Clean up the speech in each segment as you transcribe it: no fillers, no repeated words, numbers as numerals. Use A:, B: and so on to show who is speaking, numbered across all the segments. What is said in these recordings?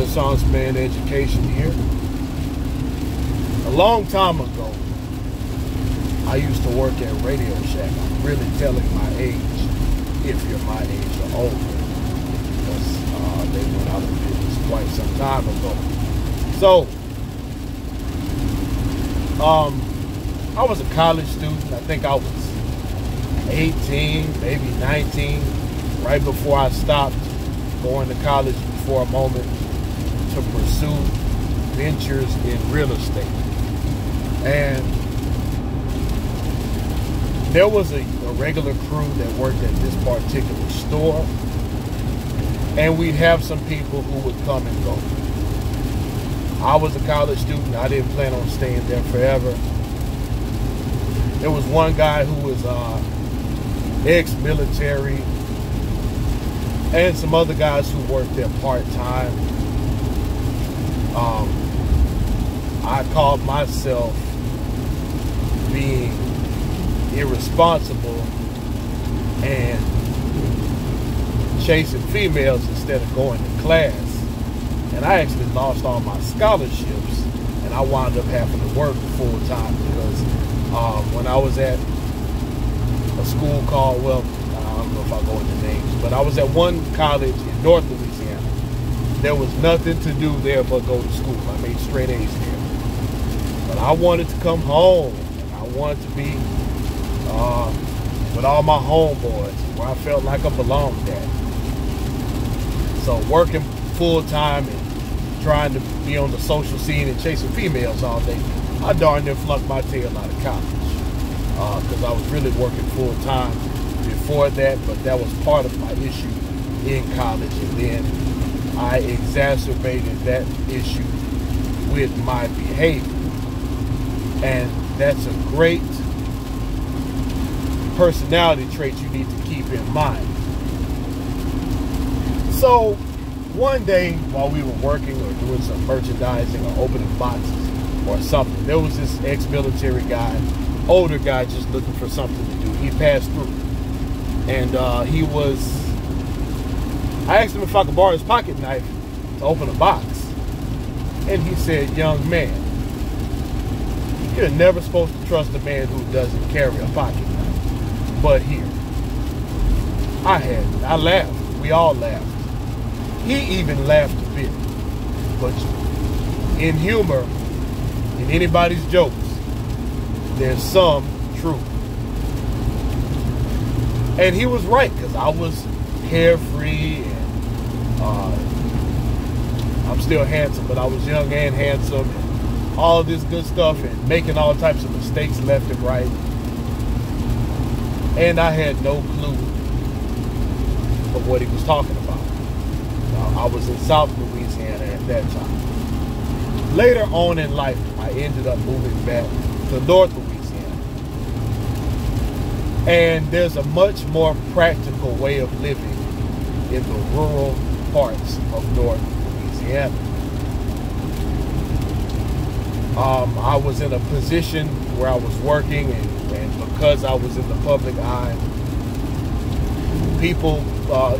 A: Renaissance Man Education here. A long time ago, I used to work at Radio Shack. I'm really telling my age, if you're my age or older, because they went out of business quite some time ago. So, I was a college student. I think I was 18, maybe 19, right before I stopped going to college for a moment to pursue ventures in real estate. And there was a regular crew that worked at this particular store, and we'd have some people who would come and go. I was a college student. I didn't plan on staying there forever. There was one guy who was ex-military, and some other guys who worked there part-time. I called myself being irresponsible and chasing females instead of going to class. And I actually lost all my scholarships, and I wound up having to work full-time because when I was at a school called, well, I don't know if I'll go into names, but I was at one college in North Louisiana. There was nothing to do there but go to school. I made straight A's there. But I wanted to come home. I wanted to be with all my homeboys where I felt like I belonged at. So working full-time and trying to be on the social scene and chasing females all day, I darn near flunked my tail out of college because I was really working full-time before that, but that was part of my issue in college, and then I exacerbated that issue with my behavior. And that's a great personality trait you need to keep in mind. So one day while we were working or doing some merchandising or opening boxes or something, there was this ex-military guy, older guy, just looking for something to do. He passed through, and I asked him if I could borrow his pocket knife to open a box, and he said, "Young man, you're never supposed to trust a man who doesn't carry a pocket knife." But here, I laughed. We all laughed. He even laughed a bit. But in humor, in anybody's jokes, there's some truth. And he was right, because I was carefree, and I'm still handsome, but I was young and handsome, and all this good stuff, and making all types of mistakes left and right. And I had no clue of what he was talking about. I was in South Louisiana at that time. Later on in life, I ended up moving back to North Louisiana. And there's a much more practical way of living in the rural parts of North Louisiana. I was in a position where I was working, and because I was in the public eye, people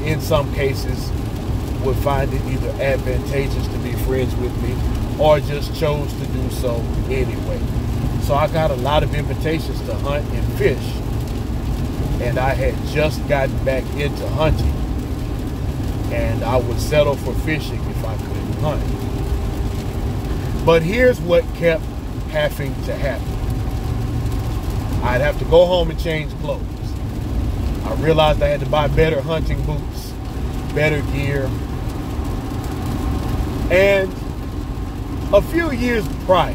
A: in some cases would find it either advantageous to be friends with me or just chose to do so anyway. So I got a lot of invitations to hunt and fish, and I had just gotten back into hunting, and I would settle for fishing if I couldn't hunt. But here's what kept having to happen. I'd have to go home and change clothes. I realized I had to buy better hunting boots, better gear. And a few years prior,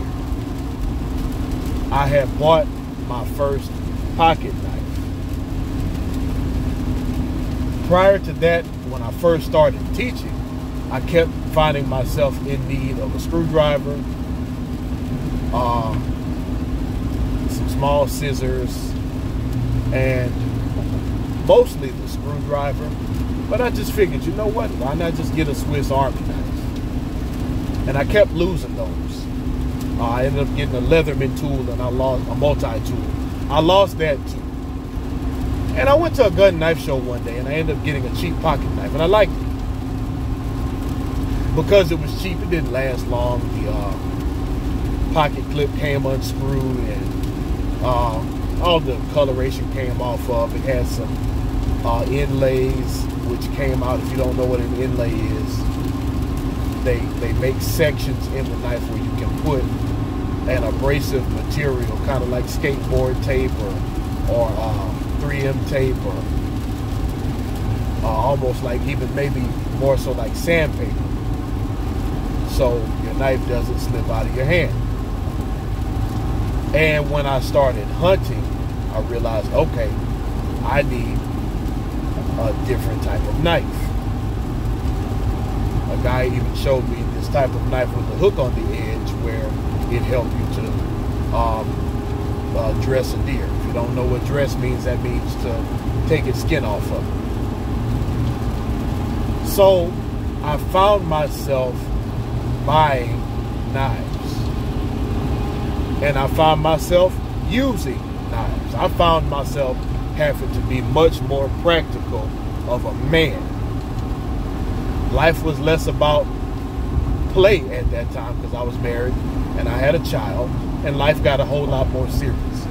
A: I had bought my first pocket knife. Prior to that, when I first started teaching, I kept finding myself in need of a screwdriver, some small scissors, and mostly the screwdriver. But I just figured, you know what? Why not just get a Swiss Army knife? And I kept losing those. I ended up getting a Leatherman tool, and I lost a multi-tool. I lost that too. And I went to a gun knife show one day, and I ended up getting a cheap pocket knife, and I liked it. because it was cheap, it didn't last long. The pocket clip came unscrewed, and all the coloration came off of. It had some inlays which came out. If you don't know what an inlay is, they make sections in the knife where you can put an abrasive material, kind of like skateboard tape or 3M tape, or almost like even maybe more so like sandpaper, so your knife doesn't slip out of your hand. And when I started hunting, I realized, okay, I need a different type of knife. A guy even showed me this type of knife with a hook on the edge where it helped you to dress a deer. If you don't know what dress means, that means to take its skin off of it. So I found myself buying knives, and I found myself using knives. I found myself having to be much more practical of a man. Life was less about play at that time because I was married and I had a child, and life got a whole lot more serious.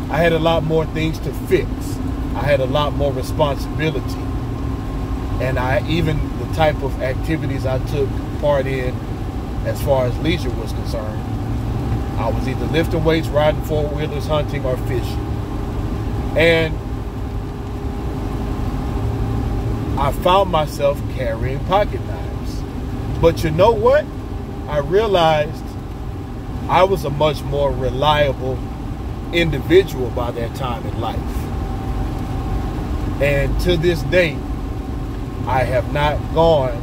A: I had a lot more things to fix. I had a lot more responsibility. And even the type of activities I took part in as far as leisure was concerned, I was either lifting weights, riding four-wheelers, hunting, or fishing. And I found myself carrying pocket knives. But you know what? I realized I was a much more reliable individual by that time in life. And to this day, I have not gone,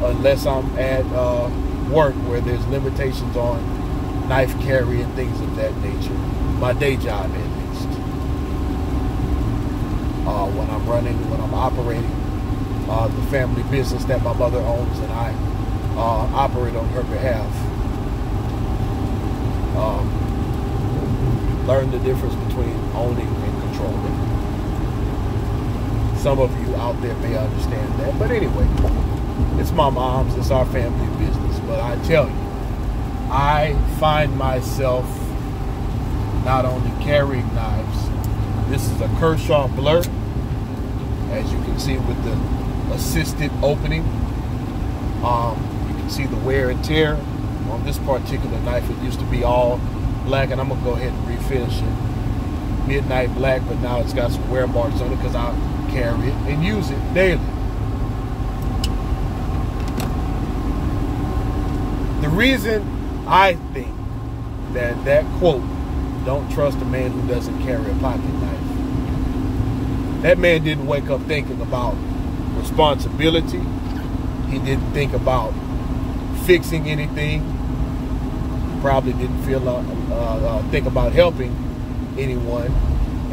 A: unless I'm at work where there's limitations on knife carry and things of that nature. My day job, at least. When I'm operating the family business that my mother owns and I operate on her behalf. Learn the difference between owning and controlling. Some of you out there may understand that, but anyway, it's my mom's, it's our family business. But I tell you, I find myself not only carrying knives. This is a Kershaw Blur, as you can see with the assisted opening. You can see the wear and tear on this particular knife. It used to be all black, and I'm gonna go ahead and refinish it midnight black, but now it's got some wear marks on it because I carry it and use it daily. The reason I think that quote, "Don't trust a man who doesn't carry a pocket knife," that man didn't wake up thinking about responsibility. He didn't think about fixing anything. Probably didn't think about helping anyone.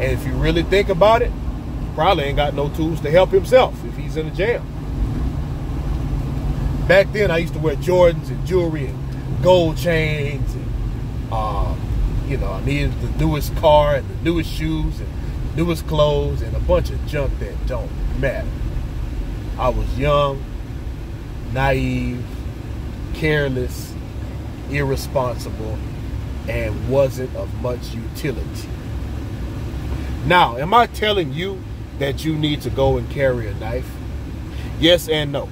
A: And if you really think about it, he probably ain't got no tools to help himself if he's in a jam. Back then, I used to wear Jordans and jewelry and gold chains, and I needed the newest car and the newest shoes and newest clothes and a bunch of junk that don't matter. I was young, naive, careless, irresponsible, and wasn't of much utility. Now, am I telling you that you need to go and carry a knife? Yes and no.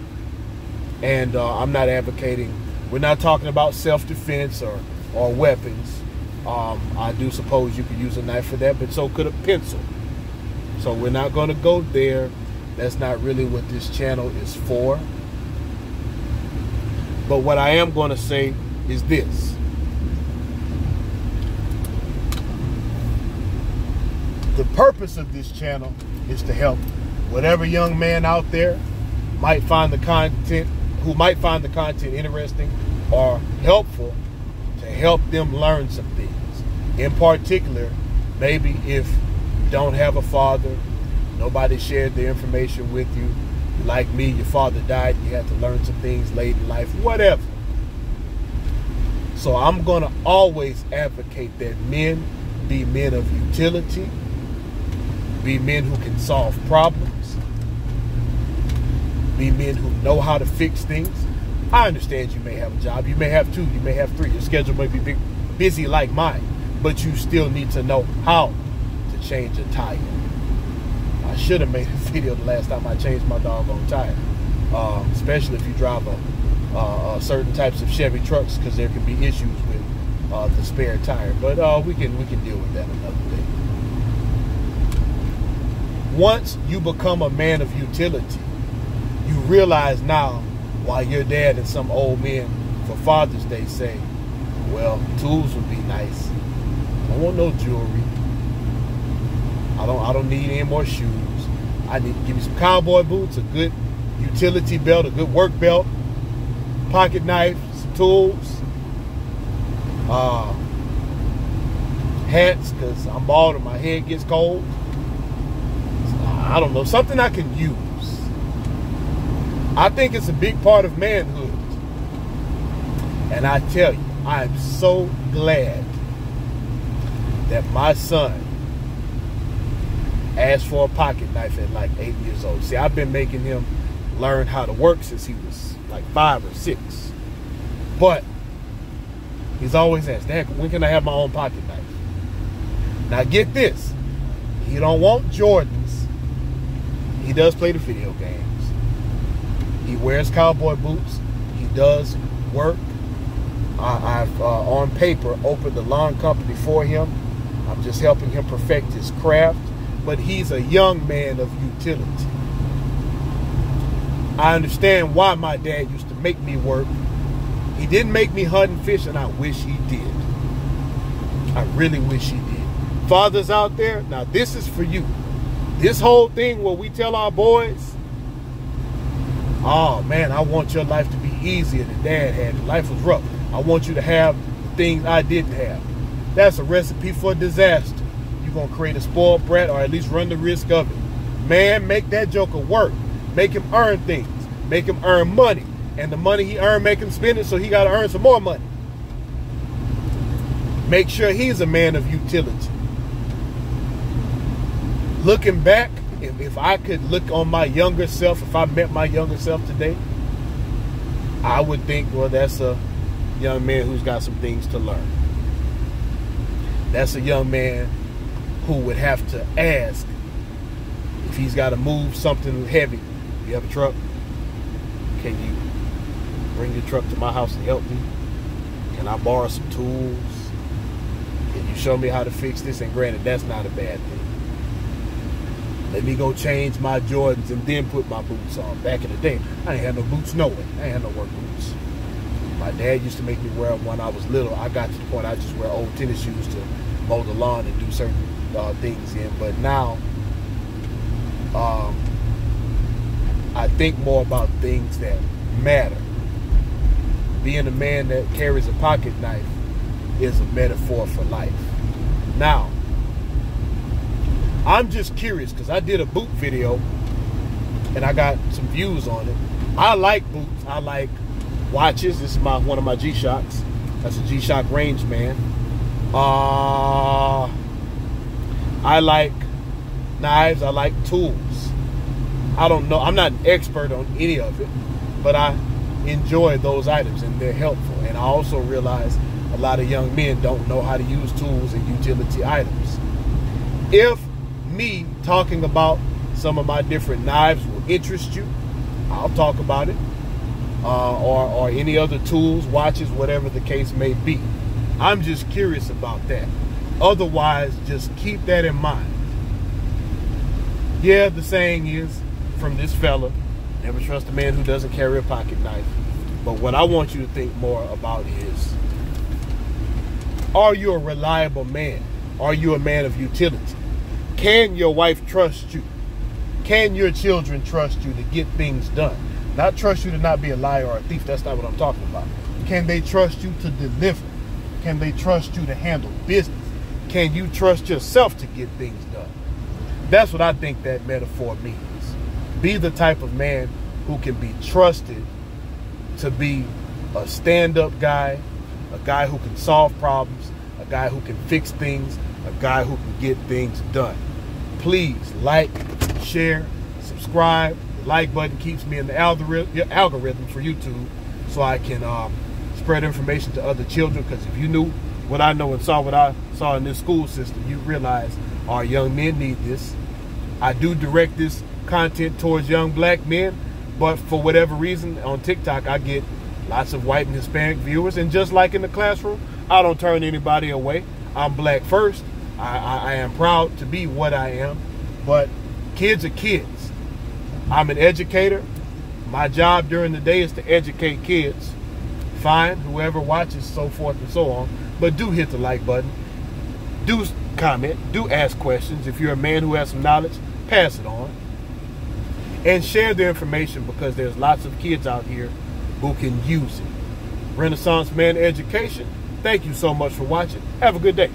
A: And I'm not advocating, we're not talking about self-defense or weapons. I do suppose you could use a knife for that, but so could a pencil. So we're not going to go there. That's not really what this channel is for. But what I am going to say is this. The purpose of this channel is to help whatever young man out there who might find the content interesting or helpful, to help them learn some things. In particular, maybe if you don't have a father, nobody shared the information with you. Like me, your father died, you had to learn some things late in life, whatever. So I'm going to always advocate that men be men of utility, be men who can solve problems, be men who know how to fix things, I understand you may have a job, you may have two, you may have three, your schedule may be busy like mine, but you still need to know how to change a tire. I should have made a video the last time I changed my doggone tire, especially if you drive certain types of Chevy trucks, because there can be issues with the spare tire. But we can deal with that another day. Once you become a man of utility, you realize now why your dad and some old men for Father's Day say, well, tools would be nice. I don't want no jewelry. I don't need any more shoes. I need to give you some cowboy boots, a good utility belt, a good work belt, pocket knife, some tools, hats, because I'm bald and my head gets cold. I don't know, something I can use. I think it's a big part of manhood. And I tell you, I am so glad that my son asked for a pocket knife at like 8 years old. See, I've been making him learn how to work since he was like 5 or 6. But he's always asked, Dad, when can I have my own pocket knife? Now get this, he don't want Jordans. He does play the video games. He wears cowboy boots. He does work. I've on paper opened the lawn company for him. I'm just helping him perfect his craft. But he's a young man of utility. I understand why my dad used to make me work. He didn't make me hunt and fish, and I wish he did. I really wish he did. Fathers out there, now this is for you. This whole thing where we tell our boys, oh man, I want your life to be easier than Dad had. Life was rough. I want you to have the things I didn't have. That's a recipe for disaster. You're going to create a spoiled brat, or at least run the risk of it. Man, make that joker work. Make him earn things. Make him earn money. And the money he earned, make him spend it, so he got to earn some more money. Make sure he's a man of utility. Looking back, if I could look on my younger self, if I met my younger self today, I would think, well, that's a young man who's got some things to learn. That's a young man who would have to ask if he's got to move something heavy. You have a truck? Can you bring your truck to my house and help me? Can I borrow some tools? Can you show me how to fix this? And granted, that's not a bad thing. Let me go change my Jordans and then put my boots on. Back in the day, I ain't had no boots no way. I ain't had no work boots. My dad used to make me wear them when I was little. I got to the point I just wear old tennis shoes to mow the lawn and do certain things in. But now, I think more about things that matter. Being a man that carries a pocket knife is a metaphor for life. Now, I'm just curious because I did a boot video and I got some views on it. I like boots. I like watches. This is one of my G-Shocks. That's a G-Shock Range Man. I like knives. I like tools. I don't know. I'm not an expert on any of it, but I enjoy those items and they're helpful. And I also realize a lot of young men don't know how to use tools and utility items. If me talking about some of my different knives will interest you, I'll talk about it, or any other tools, watches, whatever the case may be. I'm just curious about that. Otherwise, just keep that in mind. Yeah, the saying is from this fella, never trust a man who doesn't carry a pocket knife. But what I want you to think more about is, are you a reliable man? Are you a man of utility? Can your wife trust you? Can your children trust you to get things done? Not trust you to not be a liar or a thief. That's not what I'm talking about. Can they trust you to deliver? Can they trust you to handle business? Can you trust yourself to get things done? That's what I think that metaphor means. Be the type of man who can be trusted to be a stand-up guy, a guy who can solve problems, a guy who can fix things, a guy who can get things done. Please like, share, subscribe. The like button keeps me in the algorithm for YouTube. so I can spread information to other children. Because if you knew what I know and saw what I saw in this school system, you realize our young men need this. I do direct this content towards young black men, but for whatever reason on TikTok I get lots of white and Hispanic viewers, and just like in the classroom, I don't turn anybody away. I'm black first. I am proud to be what I am, but kids are kids. I'm an educator. My job during the day is to educate kids. Fine, whoever watches, so forth and so on, but do hit the like button. Do comment. Do ask questions. If you're a man who has some knowledge, pass it on. And share the information, because there's lots of kids out here who can use it. Renaissance Man Education, thank you so much for watching. Have a good day.